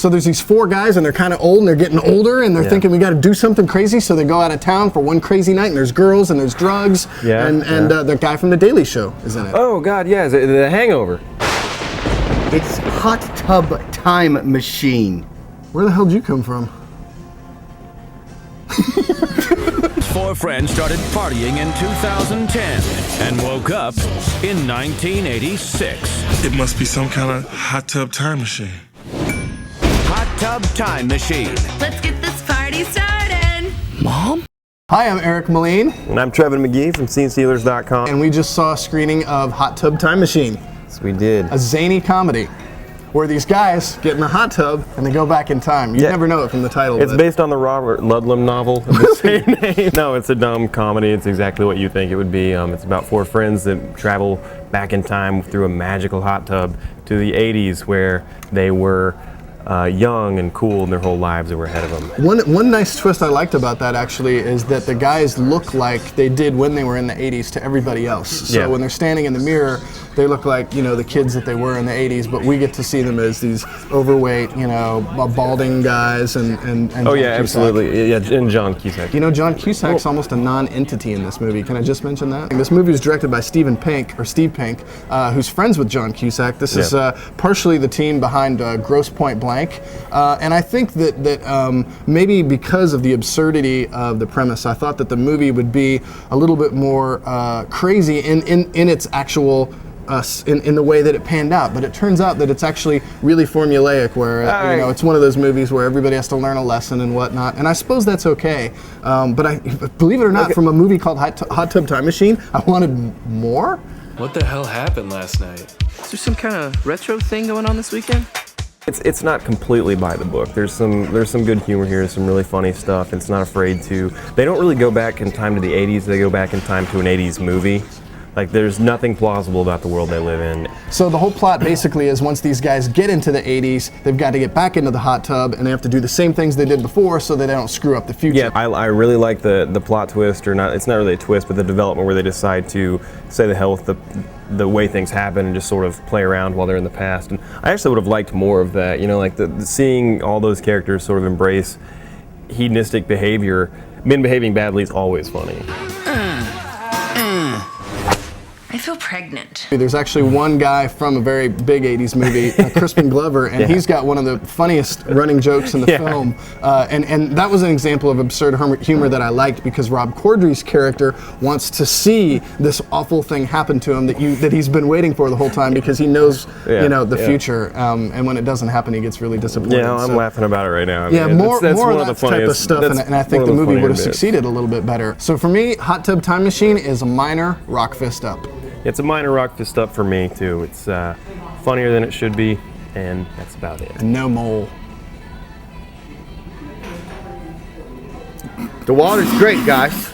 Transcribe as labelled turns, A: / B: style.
A: So there's these 4 guys, and they're kind of old, and they're getting older, and they're thinking we got to do something crazy, so they go out of town for one crazy night, and there's girls, and there's drugs, and the guy from The Daily Show is in it.
B: Oh God, yeah, The Hangover.
C: It's Hot Tub Time Machine.
A: Where the hell did you come from?
D: 4 friends started partying in 2010 and woke up in 1986.
E: It must be some kind of hot tub time machine.
D: Hot Tub Time Machine.
F: Let's get this party started.
A: Mom? Hi, I'm Eric Moline.
B: And I'm Trevin McGee from SceneStealers.com.
A: And we just saw a screening of Hot Tub Time Machine.
B: Yes, we did.
A: A zany comedy where these guys get in the hot tub and they go back in time. You never know it from the title.
B: It's based on the Robert Ludlum novel of the same name. No, it's a dumb comedy. It's exactly what you think it would be. It's about 4 friends that travel back in time through a magical hot tub to the 80s where they were young and cool in their whole lives that were ahead of them.
A: One nice twist I liked about that actually is that the guys look like they did when they were in the 80s to everybody else. So when they're standing in the mirror, they look like, you know, the kids that they were in the 80s, but we get to see them as these overweight, you know, balding guys and
B: oh yeah, absolutely. Yeah, and John Cusack.
A: You know, John Cusack's almost a non-entity in this movie. Can I just mention that? This movie is directed by Steve Pink, who's friends with John Cusack. This is partially the team behind Grosse Pointe Blank. And I think that maybe because of the absurdity of the premise, I thought that the movie would be a little bit more crazy in its actual in the way that it panned out, but it turns out that it's actually really formulaic, where you know, it's one of those movies where everybody has to learn a lesson and whatnot, and I suppose that's okay. But I believe it or not, from a movie called Hot Tub Time Machine, I wanted more.
G: What the hell happened last night? Is there some kind of retro thing going on this weekend?
B: It's not completely by the book. There's some good humor here, some really funny stuff. It's not afraid to. They don't really go back in time to the 80s. They go back in time to an 80s movie. Like, there's nothing plausible about the world they live in.
A: So the whole plot basically is once these guys get into the 80s, they've got to get back into the hot tub, and they have to do the same things they did before so that they don't screw up the future.
B: Yeah, I really like the plot twist, or not. It's not really a twist, but the development where they decide to say the hell with the way things happen and just sort of play around while they're in the past. And I actually would have liked more of that. You know, like seeing all those characters sort of embrace hedonistic behavior. Men behaving badly is always funny.
F: I feel pregnant.
A: There's actually one guy from a very big 80s movie, Crispin Glover, and he's got one of the funniest running jokes in the film. And that was an example of absurd humor that I liked, because Rob Corddry's character wants to see this awful thing happen to him that he's been waiting for the whole time, because he knows you know, the future. And when it doesn't happen, he gets really disappointed.
B: Yeah, I'm laughing about it right now. I
A: mean, more of that type of stuff,
B: and
A: I think the movie would have succeeded a little bit better. So for me, Hot Tub Time Machine is a minor rock fist up.
B: It's a minor rock fist up for me, too. It's funnier than it should be, and that's about it.
A: No mole.
C: The water's great, guys.